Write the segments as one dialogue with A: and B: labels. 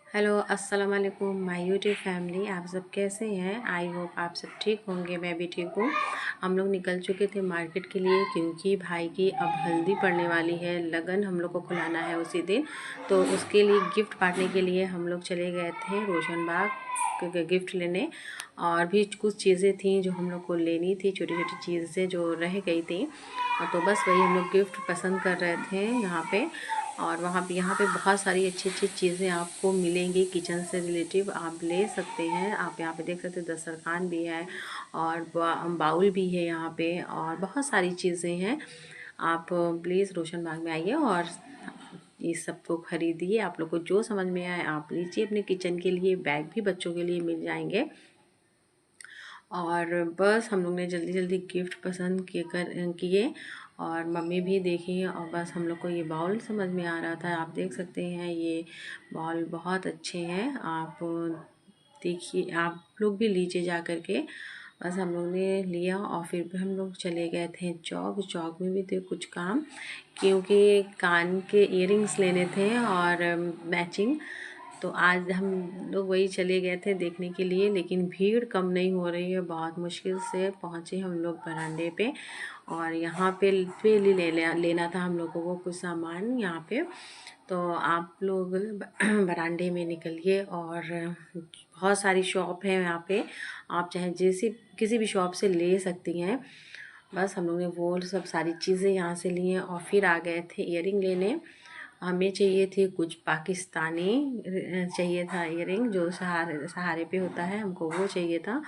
A: Hello अस्सलाम वालेकुम my YouTube family. आप सब कैसे हैं? आई होप आप सब ठीक होंगे। मैं भी ठीक हूँ। हम लोग निकल चुके थे मार्केट के लिए क्योंकि भाई की अब हल्दी पड़ने वाली है, लगन हम लोग को खुलाना है उसी दिन। तो उसके लिए गिफ्ट बांटने के लिए हम लोग चले गए थे रोशन बाग गिफ्ट लेने। और भी कुछ चीज़ें थी जो हम लोग को लेनी थी, छोटी छोटी चीज़ें जो रह गई थी। तो बस वही हम लोग गिफ्ट पसंद कर रहे थे यहाँ पे। और वहाँ पे यहाँ पे बहुत सारी अच्छी अच्छी चीज़ें आपको मिलेंगी किचन से रिलेटिव, आप ले सकते हैं। आप यहाँ पे देख सकते हैं दस्तरखान भी है और बाउल भी है यहाँ पे, और बहुत सारी चीज़ें हैं। आप प्लीज़ रोशन बाग में आइए और इस सब को खरीदिए। आप लोग को जो समझ में आए आप लीजिए। अपने किचन के लिए बैग भी बच्चों के लिए मिल जाएंगे। और बस हम लोग ने जल्दी जल्दी गिफ्ट पसंद किए और मम्मी भी देखी। और बस हम लोग को ये बाउल समझ में आ रहा था। आप देख सकते हैं ये बाउल बहुत अच्छे हैं। आप देखिए, आप लोग भी लीजिए जा कर के। बस हम लोग ने लिया और फिर भी हम लोग चले गए थे चौक। चौक में भी थे कुछ काम, क्योंकि कान के इयररिंग्स लेने थे और मैचिंग। तो आज हम लोग वही चले गए थे देखने के लिए, लेकिन भीड़ कम नहीं हो रही है। बहुत मुश्किल से पहुँचे हम लोग बरामदे पे। और यहाँ पे लेना था हम लोगों को कुछ सामान यहाँ पे। तो आप लोग बरामदे में निकलिए और बहुत सारी शॉप है यहाँ पे। आप चाहे जैसी किसी भी शॉप से ले सकती हैं। बस हम लोग ने वो सब सारी चीज़ें यहाँ से ली हैं और फिर आ गए थे इयरिंग लेने। हमें चाहिए थे कुछ पाकिस्तानी, चाहिए था इयरिंग जो सहारे सहारे पे होता है, हमको वो चाहिए था।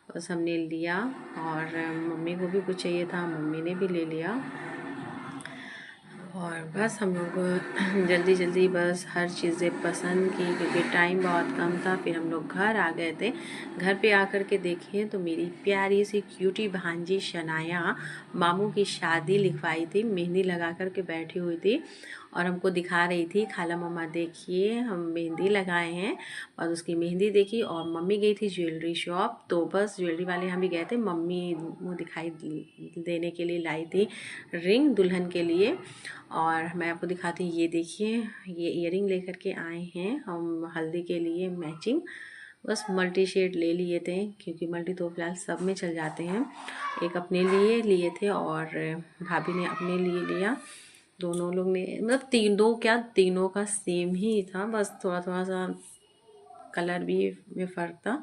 A: बस हमने लिया। और मम्मी को भी कुछ चाहिए था, मम्मी ने भी ले लिया। और बस हम लोग जल्दी जल्दी बस हर चीज़ें पसंद की क्योंकि टाइम बहुत कम था। फिर हम लोग घर आ गए थे। घर पे आकर के देखिए तो मेरी प्यारी सी क्यूटी भांजी शनाया मामू की शादी लिखवाई थी, मेहंदी लगा कर के बैठी हुई थी और हमको दिखा रही थी, खाला मम्मा देखिए हम मेहंदी लगाए हैं। और उसकी मेहंदी देखी। और मम्मी गई थी ज्वेलरी शॉप, तो बस ज्वेलरी वाले हम भी गए थे। मम्मी वो दिखाई देने के लिए लाई थी रिंग दुल्हन के लिए। और मैं आपको दिखाती हूँ, ये देखिए ये इयरिंग लेकर के आए हैं हम हल्दी के लिए मैचिंग। बस मल्टी शेड ले लिए थे क्योंकि मल्टी तो फिलहाल सब में चल जाते हैं। एक अपने लिए लिए थे और भाभी ने अपने लिए लिया। दोनों लोग ने मतलब तीनों का सेम ही था, बस थोड़ा थोड़ा सा कलर भी में फ़र्क था।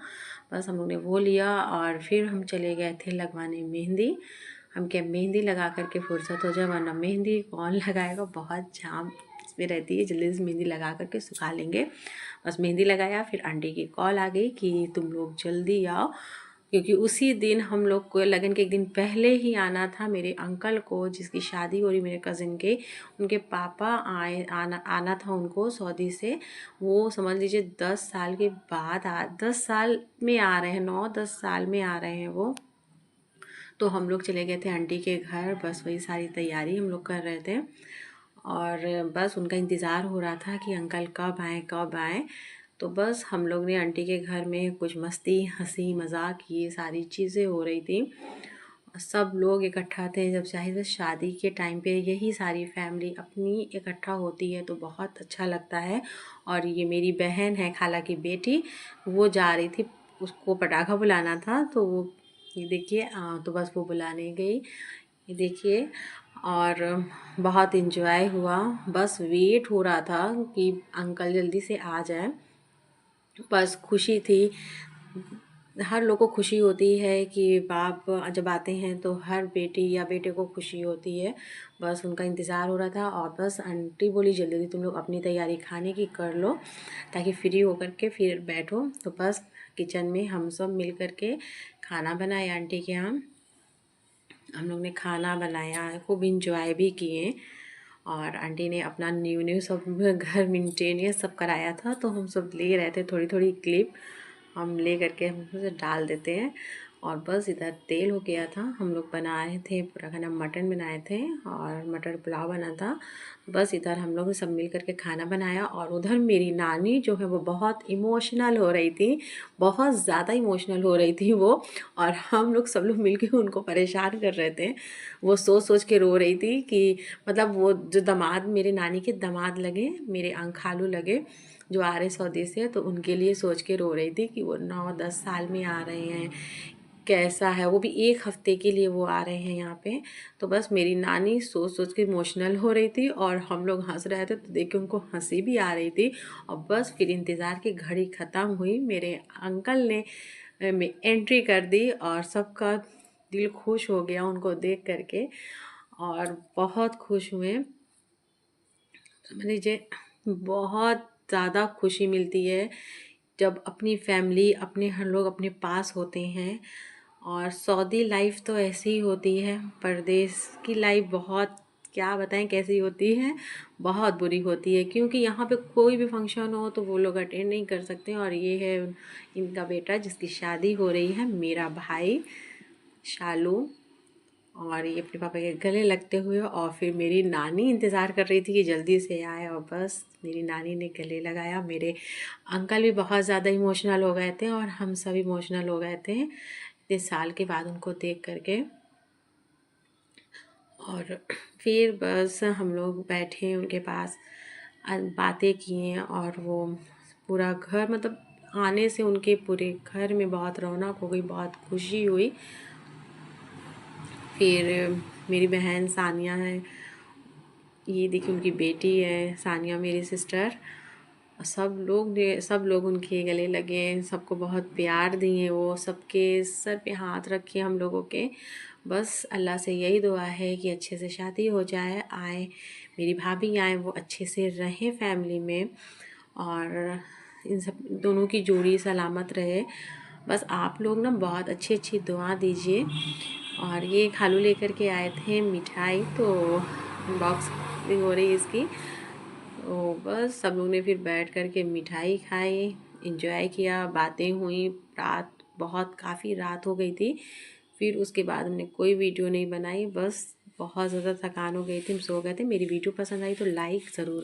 A: बस हम लोग ने वो लिया और फिर हम चले गए थे लगवाने मेहंदी। हम क्या मेहंदी लगा कर के फुर्सत हो जाए, वरना मेहंदी कौन लगाएगा, बहुत जाम इसमें रहती है। जल्दी से मेहंदी लगा कर के सुखा लेंगे। बस मेहंदी लगाया, फिर आंटी की कॉल आ गई कि तुम लोग जल्दी आओ, क्योंकि उसी दिन हम लोग को लगन के एक दिन पहले ही आना था। मेरे अंकल को जिसकी शादी हो रही मेरे कज़िन के, उनके पापा आना था उनको सऊदी से। वो समझ लीजिए 10 साल के बाद 10 साल में आ रहे हैं, 9-10 साल में आ रहे हैं वो। तो हम लोग चले गए थे आंटी के घर। बस वही सारी तैयारी हम लोग कर रहे थे और बस उनका इंतज़ार हो रहा था कि अंकल कब आएँ कब आएँ। तो बस हम लोग ने आंटी के घर में कुछ मस्ती हंसी मजाक ये सारी चीज़ें हो रही थी। सब लोग इकट्ठा थे। जब चाहे तो शादी के टाइम पे यही सारी फैमिली अपनी इकट्ठा होती है तो बहुत अच्छा लगता है। और ये मेरी बहन है, खाला की बेटी, वो जा रही थी, उसको पटाखा बुलाना था। तो वो ये देखिए तो बस वो बुलाने गई, ये देखिए। और बहुत इन्जॉय हुआ। बस वेट हो रहा था कि अंकल जल्दी से आ जाए। बस खुशी थी। हर लोग को खुशी होती है कि बाप जब आते हैं तो हर बेटी या बेटे को खुशी होती है। बस उनका इंतज़ार हो रहा था। और बस आंटी बोली जल्दी जल्दी तुम लोग अपनी तैयारी खाने की कर लो ताकि फ्री होकर के फिर बैठो। तो बस किचन में हम सब मिल कर के खाना बनाए आंटी के यहाँ। हम लोग ने खाना बनाया, खूब इंजॉय भी किए। और आंटी ने अपना न्यू न्यू सब घर मेंटेनेंस सब कराया था, तो हम सब ले रहे थे थोड़ी थोड़ी क्लिप हम ले करके हम उसे डाल देते हैं। और बस इधर तेल हो गया था, हम लोग बना रहे थे पूरा खाना, मटन बनाए थे और मटर पुलाव बना था। बस इधर हम लोग सब मिल करके खाना बनाया। और उधर मेरी नानी जो है वो बहुत इमोशनल हो रही थी, बहुत ज़्यादा इमोशनल हो रही थी वो। और हम लोग सब लोग मिल के उनको परेशान कर रहे थे। वो सोच सोच के रो रही थी कि मतलब वो जो दामाद मेरे नानी के दामाद लगे, मेरे खालू लगे, जो आ रहे सऊदी से, तो उनके लिए सोच के रो रही थी कि वो 9-10 साल में आ रहे हैं, कैसा है, वो भी 1 हफ्ते के लिए वो आ रहे हैं यहाँ पे। तो बस मेरी नानी सोच सोच के इमोशनल हो रही थी और हम लोग हंस रहे थे, तो देख के उनको हंसी भी आ रही थी। और बस फिर इंतज़ार की घड़ी ख़त्म हुई, मेरे अंकल ने में एंट्री कर दी और सबका दिल खुश हो गया उनको देख करके, और बहुत खुश हुए। समझ लीजिए बहुत ज़्यादा खुशी मिलती है जब अपनी फैमिली, अपने हर लोग अपने पास होते हैं। और सऊदी लाइफ तो ऐसी ही होती है, परदेश की लाइफ बहुत, क्या बताएं कैसी होती है, बहुत बुरी होती है। क्योंकि यहाँ पे कोई भी फंक्शन हो तो वो लोग अटेंड नहीं कर सकते। और ये है इनका बेटा जिसकी शादी हो रही है, मेरा भाई शालू, और ये अपने पापा के गले लगते हुए। और फिर मेरी नानी इंतज़ार कर रही थी कि जल्दी से आए, और बस मेरी नानी ने गले लगाया। मेरे अंकल भी बहुत ज़्यादा इमोशनल हो गए थे और हम सब इमोशनल हो गए थे इतने साल के बाद उनको देख करके। और फिर बस हम लोग बैठे उनके पास, बातें किए, और वो पूरा घर, मतलब आने से उनके पूरे घर में बहुत रौनक हो गई, बहुत खुशी हुई। फिर मेरी बहन सानिया है, ये देखिए उनकी बेटी है सानिया, मेरी सिस्टर, सब लोग उनके गले लगे, सबको बहुत प्यार दिए, वो सबके सर पे हाथ रखे हम लोगों के। बस अल्लाह से यही दुआ है कि अच्छे से शादी हो जाए, आए मेरी भाभी आए, वो अच्छे से रहें फैमिली में, और इन सब दोनों की जोड़ी सलामत रहे। बस आप लोग ना बहुत अच्छी अच्छी दुआ दीजिए। और ये खालू लेकर के आए थे मिठाई, तो अनबॉक्सिंग हो रही है इसकी। तो बस सब लोग ने फिर बैठ कर के मिठाई खाई, एंजॉय किया, बातें हुई। रात बहुत काफ़ी रात हो गई थी। फिर उसके बाद हमने कोई वीडियो नहीं बनाई, बस बहुत ज़्यादा थकान हो गई थी, हम सो गए थे। मेरी वीडियो पसंद आई तो लाइक ज़रूर।